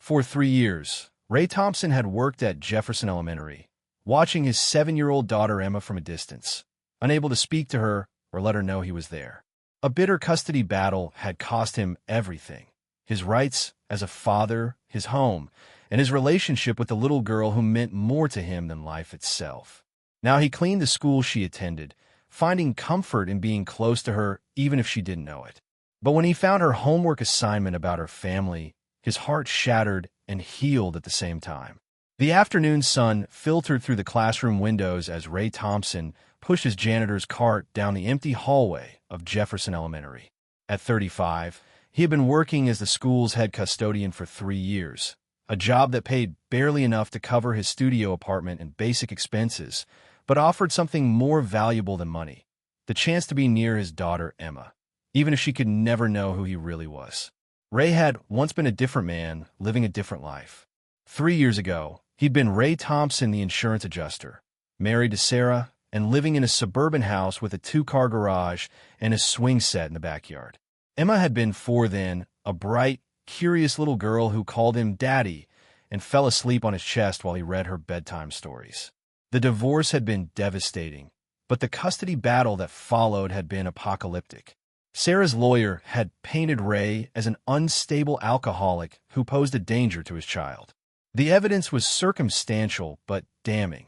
For 3 years, Ray Thompson had worked at Jefferson Elementary, watching his 7-year-old daughter Emma from a distance, unable to speak to her or let her know he was there. A bitter custody battle had cost him everything: his rights as a father, his home, and his relationship with the little girl who meant more to him than life itself. Now he cleaned the school she attended, finding comfort in being close to her even if she didn't know it. But when he found her homework assignment about her family, his heart shattered and healed at the same time. The afternoon sun filtered through the classroom windows as Ray Thompson pushed his janitor's cart down the empty hallway of Jefferson Elementary. At 35, he had been working as the school's head custodian for 3 years, a job that paid barely enough to cover his studio apartment and basic expenses, but offered something more valuable than money: the chance to be near his daughter Emma, even if she could never know who he really was. Ray had once been a different man, living a different life. 3 years ago, he'd been Ray Thompson, the insurance adjuster, married to Sarah, and living in a suburban house with a 2-car garage and a swing set in the backyard. Emma had been 4 then, a bright, curious little girl who called him Daddy and fell asleep on his chest while he read her bedtime stories. The divorce had been devastating, but the custody battle that followed had been apocalyptic. Sarah's lawyer had painted Ray as an unstable alcoholic who posed a danger to his child. The evidence was circumstantial but damning.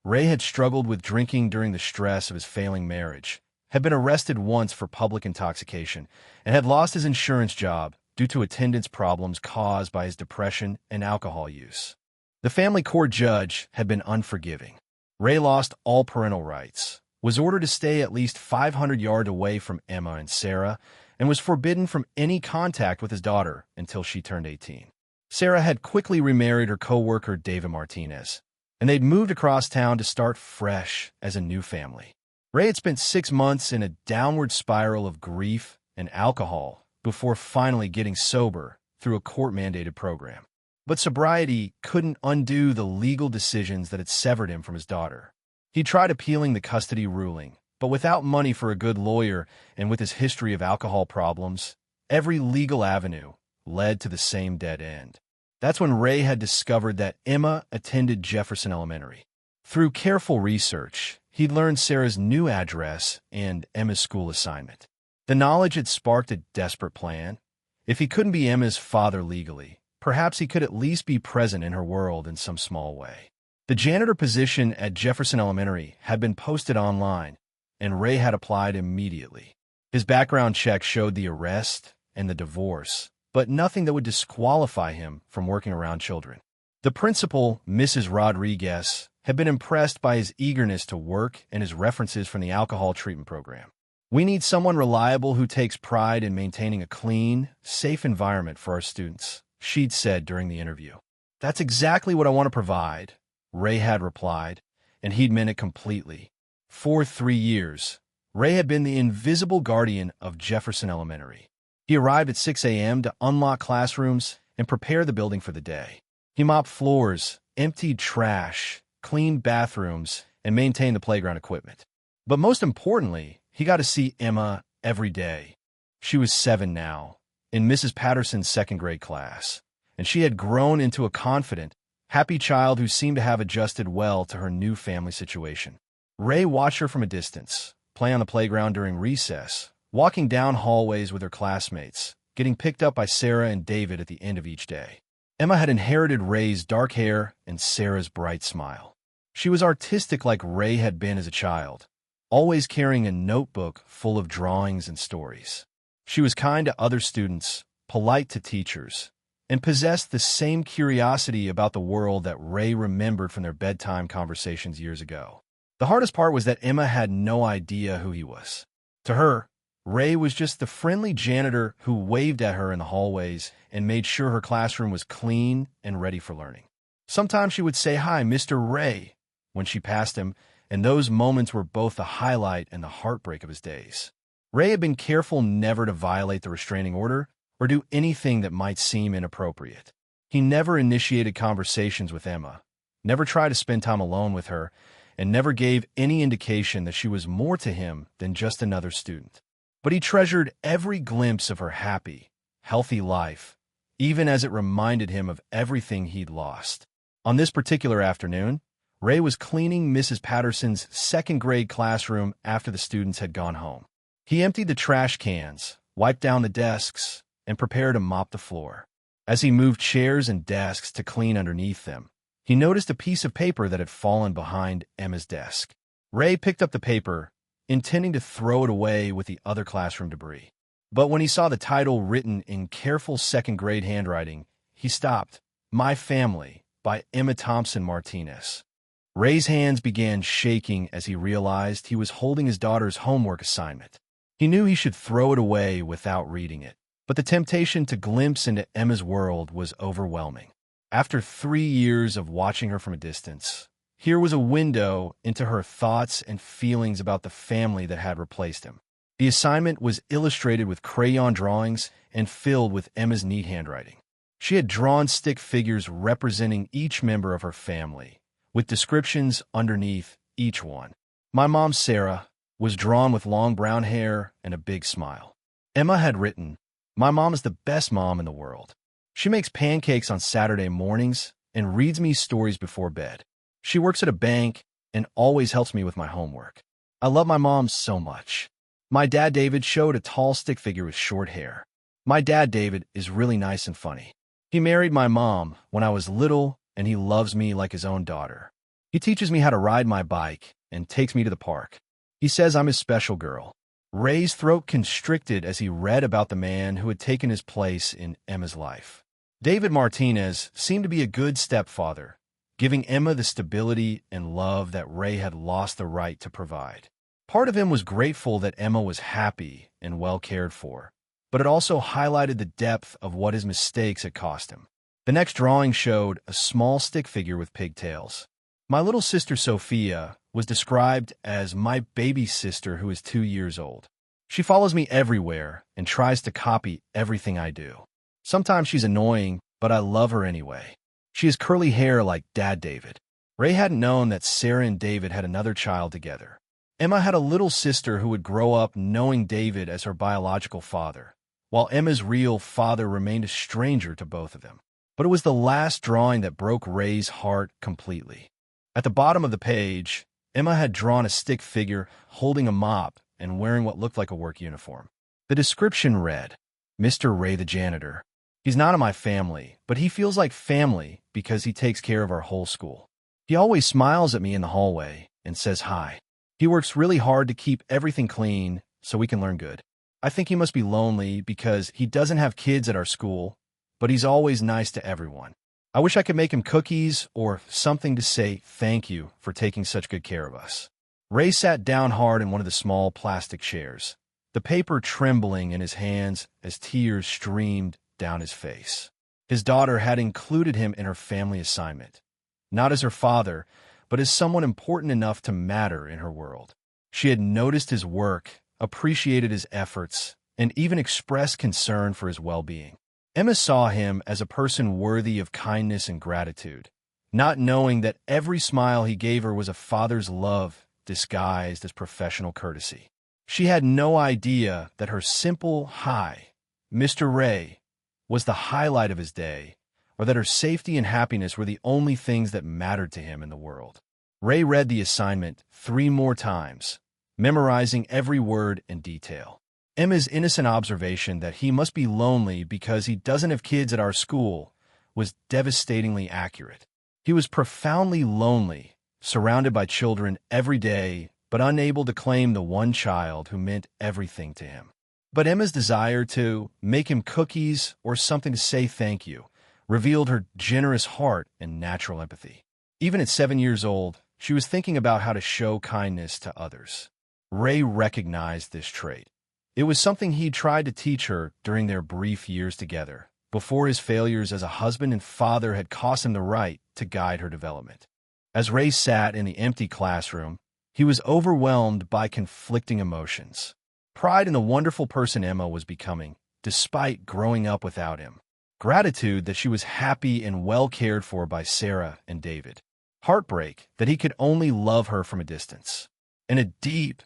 Ray had struggled with drinking during the stress of his failing marriage, had been arrested once for public intoxication, and had lost his insurance job due to attendance problems caused by his depression and alcohol use. The family court judge had been unforgiving. Ray lost all parental rights, was ordered to stay at least 500 yards away from Emma and Sarah, and was forbidden from any contact with his daughter until she turned 18. Sarah had quickly remarried her co-worker David Martinez, and they'd moved across town to start fresh as a new family. Ray had spent 6 months in a downward spiral of grief and alcohol before finally getting sober through a court-mandated program. But sobriety couldn't undo the legal decisions that had severed him from his daughter. He tried appealing the custody ruling, but without money for a good lawyer and with his history of alcohol problems, every legal avenue led to the same dead end. That's when Ray had discovered that Emma attended Jefferson Elementary. Through careful research, he'd learned Sarah's new address and Emma's school assignment. The knowledge had sparked a desperate plan. If he couldn't be Emma's father legally, perhaps he could at least be present in her world in some small way. The janitor position at Jefferson Elementary had been posted online, and Ray had applied immediately. His background check showed the arrest and the divorce, but nothing that would disqualify him from working around children. The principal, Mrs. Rodriguez, had been impressed by his eagerness to work and his references from the alcohol treatment program. "We need someone reliable who takes pride in maintaining a clean, safe environment for our students," she'd said during the interview. "That's exactly what I want to provide," Ray had replied, and he'd meant it completely. For 3 years, Ray had been the invisible guardian of Jefferson Elementary. He arrived at 6 a.m. to unlock classrooms and prepare the building for the day. He mopped floors, emptied trash, cleaned bathrooms, and maintained the playground equipment. But most importantly, he got to see Emma every day. She was 7 now, in Mrs. Patterson's 2nd grade class, and she had grown into a confident, happy child who seemed to have adjusted well to her new family situation. Ray watched her from a distance, play on the playground during recess, walking down hallways with her classmates, getting picked up by Sarah and David at the end of each day. Emma had inherited Ray's dark hair and Sarah's bright smile. She was artistic like Ray had been as a child, always carrying a notebook full of drawings and stories. She was kind to other students, polite to teachers, and possessed the same curiosity about the world that Ray remembered from their bedtime conversations years ago. The hardest part was that Emma had no idea who he was. To her, Ray was just the friendly janitor who waved at her in the hallways and made sure her classroom was clean and ready for learning. Sometimes she would say, "Hi, Mr. Ray," when she passed him, and those moments were both the highlight and the heartbreak of his days. Ray had been careful never to violate the restraining order or do anything that might seem inappropriate. He never initiated conversations with Emma, never tried to spend time alone with her, and never gave any indication that she was more to him than just another student. But he treasured every glimpse of her happy, healthy life, even as it reminded him of everything he'd lost. On this particular afternoon, Ray was cleaning Mrs. Patterson's second-grade classroom after the students had gone home. He emptied the trash cans, wiped down the desks, and prepared to mop the floor. As he moved chairs and desks to clean underneath them, he noticed a piece of paper that had fallen behind Emma's desk. Ray picked up the paper, intending to throw it away with the other classroom debris. But when he saw the title written in careful second-grade handwriting, he stopped. My Family, by Emma Thompson Martinez. Ray's hands began shaking as he realized he was holding his daughter's homework assignment. He knew he should throw it away without reading it, but the temptation to glimpse into Emma's world was overwhelming. After 3 years of watching her from a distance, here was a window into her thoughts and feelings about the family that had replaced him. The assignment was illustrated with crayon drawings and filled with Emma's neat handwriting. She had drawn stick figures representing each member of her family, with descriptions underneath each one. My mom, Sarah, was drawn with long brown hair and a big smile. Emma had written, my mom is the best mom in the world. She makes pancakes on Saturday mornings and reads me stories before bed. She works at a bank and always helps me with my homework. I love my mom so much. My dad, David, showed a tall stick figure with short hair. My dad, David, is really nice and funny. He married my mom when I was little, and he loves me like his own daughter. He teaches me how to ride my bike and takes me to the park. He says I'm his special girl. Ray's throat constricted as he read about the man who had taken his place in Emma's life. David Martinez seemed to be a good stepfather, giving Emma the stability and love that Ray had lost the right to provide. Part of him was grateful that Emma was happy and well cared for, but it also highlighted the depth of what his mistakes had cost him. The next drawing showed a small stick figure with pigtails. My little sister Sophia was described as my baby sister who is 2 years old. She follows me everywhere and tries to copy everything I do. Sometimes she's annoying, but I love her anyway. She has curly hair like Dad David. Ray hadn't known that Sarah and David had another child together. Emma had a little sister who would grow up knowing David as her biological father, while Emma's real father remained a stranger to both of them. But it was the last drawing that broke Ray's heart completely. At the bottom of the page, Emma had drawn a stick figure holding a mop and wearing what looked like a work uniform. The description read, Mr. Ray the janitor. He's not in my family, but he feels like family because he takes care of our whole school. He always smiles at me in the hallway and says hi. He works really hard to keep everything clean so we can learn good. I think he must be lonely because he doesn't have kids at our school, but he's always nice to everyone. I wish I could make him cookies or something to say thank you for taking such good care of us. Ray sat down hard in one of the small plastic chairs, the paper trembling in his hands as tears streamed down his face. His daughter had included him in her family assignment, not as her father, but as someone important enough to matter in her world. She had noticed his work, appreciated his efforts, and even expressed concern for his well-being. Emma saw him as a person worthy of kindness and gratitude, not knowing that every smile he gave her was a father's love disguised as professional courtesy. She had no idea that her simple hi, Mr. Ray, was the highlight of his day, or that her safety and happiness were the only things that mattered to him in the world. Ray read the assignment 3 more times, memorizing every word and detail. Emma's innocent observation that he must be lonely because he doesn't have kids at our school was devastatingly accurate. He was profoundly lonely, surrounded by children every day, but unable to claim the one child who meant everything to him. But Emma's desire to make him cookies or something to say thank you revealed her generous heart and natural empathy. Even at 7 years old, she was thinking about how to show kindness to others. Ray recognized this trait. It was something he'd tried to teach her during their brief years together, before his failures as a husband and father had cost him the right to guide her development. As Ray sat in the empty classroom, he was overwhelmed by conflicting emotions. Pride in the wonderful person Emma was becoming, despite growing up without him. Gratitude that she was happy and well cared for by Sarah and David. Heartbreak that he could only love her from a distance. And a deep,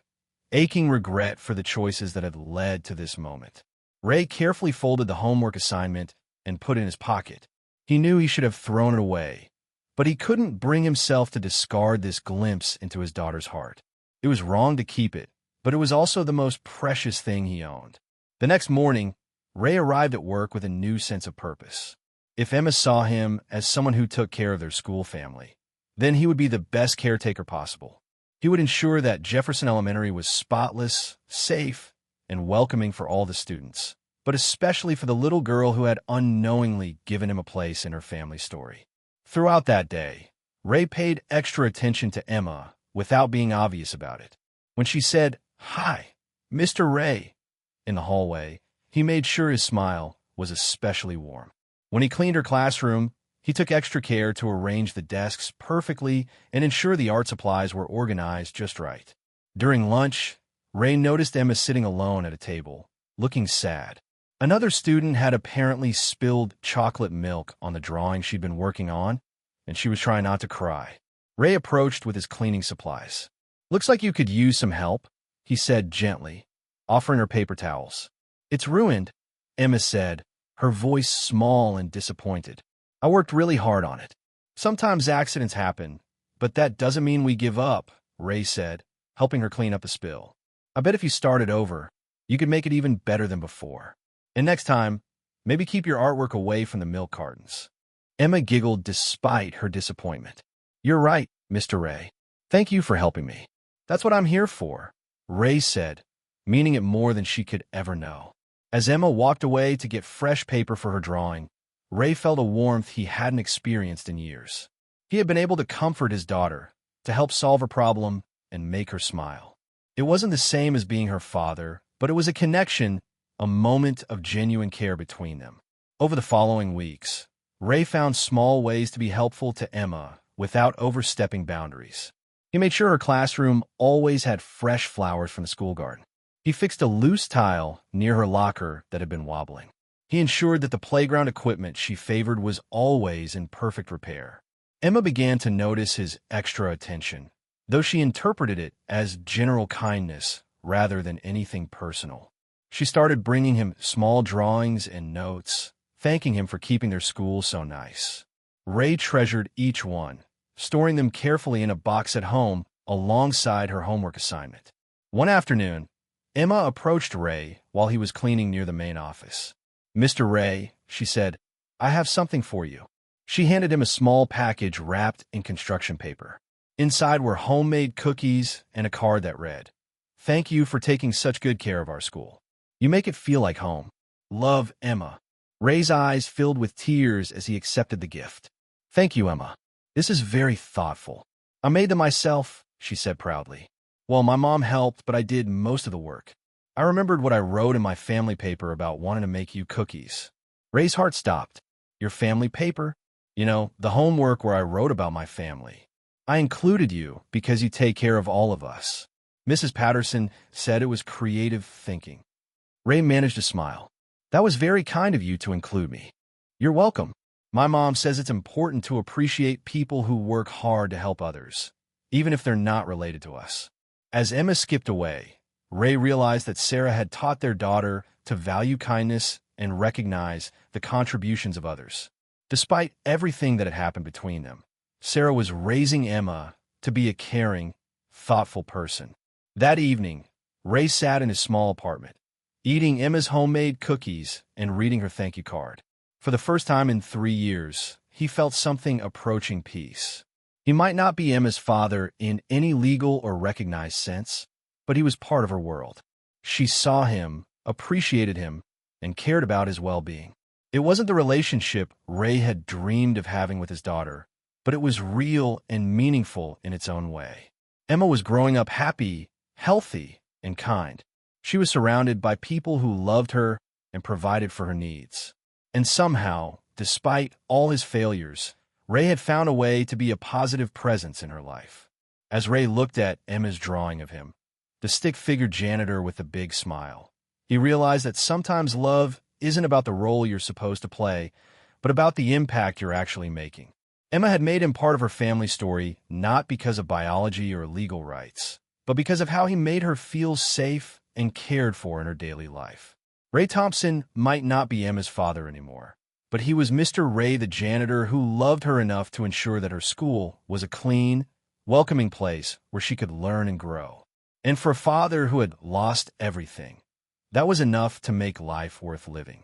aching regret for the choices that had led to this moment. Ray carefully folded the homework assignment and put it in his pocket. He knew he should have thrown it away, but he couldn't bring himself to discard this glimpse into his daughter's heart. It was wrong to keep it, but it was also the most precious thing he owned. The next morning, Ray arrived at work with a new sense of purpose. If Emma saw him as someone who took care of their school family, then he would be the best caretaker possible. He would ensure that Jefferson Elementary was spotless, safe, and welcoming for all the students, but especially for the little girl who had unknowingly given him a place in her family story. Throughout that day, Ray paid extra attention to Emma without being obvious about it. When she said, "Hi, Mr. Ray," in the hallway, he made sure his smile was especially warm. When he cleaned her classroom, he took extra care to arrange the desks perfectly and ensure the art supplies were organized just right. During lunch, Ray noticed Emma sitting alone at a table, looking sad. Another student had apparently spilled chocolate milk on the drawing she'd been working on, and she was trying not to cry. Ray approached with his cleaning supplies. "Looks like you could use some help," he said gently, offering her paper towels. "It's ruined," Emma said, her voice small and disappointed. "I worked really hard on it." "Sometimes accidents happen, but that doesn't mean we give up," Ray said, helping her clean up the spill. "I bet if you started over, you could make it even better than before. And next time, maybe keep your artwork away from the milk cartons." Emma giggled despite her disappointment. "You're right, Mr. Ray. Thank you for helping me. That's what I'm here for," Ray said, meaning it more than she could ever know. As Emma walked away to get fresh paper for her drawing, Ray felt a warmth he hadn't experienced in years. He had been able to comfort his daughter, to help solve her problem, and make her smile. It wasn't the same as being her father, but it was a connection, a moment of genuine care between them. Over the following weeks, Ray found small ways to be helpful to Emma without overstepping boundaries. He made sure her classroom always had fresh flowers from the school garden. He fixed a loose tile near her locker that had been wobbling. He ensured that the playground equipment she favored was always in perfect repair. Emma began to notice his extra attention, though she interpreted it as general kindness rather than anything personal. She started bringing him small drawings and notes, thanking him for keeping their school so nice. Ray treasured each one, storing them carefully in a box at home alongside her homework assignment. One afternoon, Emma approached Ray while he was cleaning near the main office. "Mr. Ray," she said, "I have something for you." She handed him a small package wrapped in construction paper. Inside were homemade cookies and a card that read, "Thank you for taking such good care of our school. You make it feel like home. Love, Emma." Ray's eyes filled with tears as he accepted the gift. "Thank you, Emma. This is very thoughtful. I made them myself," she said proudly. "Well, my mom helped, but I did most of the work. I remembered what I wrote in my family paper about wanting to make you cookies." Ray's heart stopped. "Your family paper? You know, the homework where I wrote about my family. I included you because you take care of all of us." Mrs. Patterson said it was creative thinking. Ray managed to smile. "That was very kind of you to include me." "You're welcome. My mom says it's important to appreciate people who work hard to help others, even if they're not related to us." As Emma skipped away, Ray realized that Sarah had taught their daughter to value kindness and recognize the contributions of others. Despite everything that had happened between them, Sarah was raising Emma to be a caring, thoughtful person. That evening, Ray sat in his small apartment, eating Emma's homemade cookies and reading her thank you card. For the first time in 3 years, he felt something approaching peace. He might not be Emma's father in any legal or recognized sense, but he was part of her world. She saw him, appreciated him, and cared about his well-being. It wasn't the relationship Ray had dreamed of having with his daughter, but it was real and meaningful in its own way. Emma was growing up happy, healthy, and kind. She was surrounded by people who loved her and provided for her needs. And somehow, despite all his failures, Ray had found a way to be a positive presence in her life. As Ray looked at Emma's drawing of him, the stick-figure janitor with a big smile, he realized that sometimes love isn't about the role you're supposed to play, but about the impact you're actually making. Emma had made him part of her family story not because of biology or legal rights, but because of how he made her feel safe and cared for in her daily life. Ray Thompson might not be Emma's father anymore, But he was Mr. Ray, the janitor, who loved her enough to ensure that her school was a clean, welcoming place where she could learn and grow. And for a father who had lost everything, that was enough to make life worth living.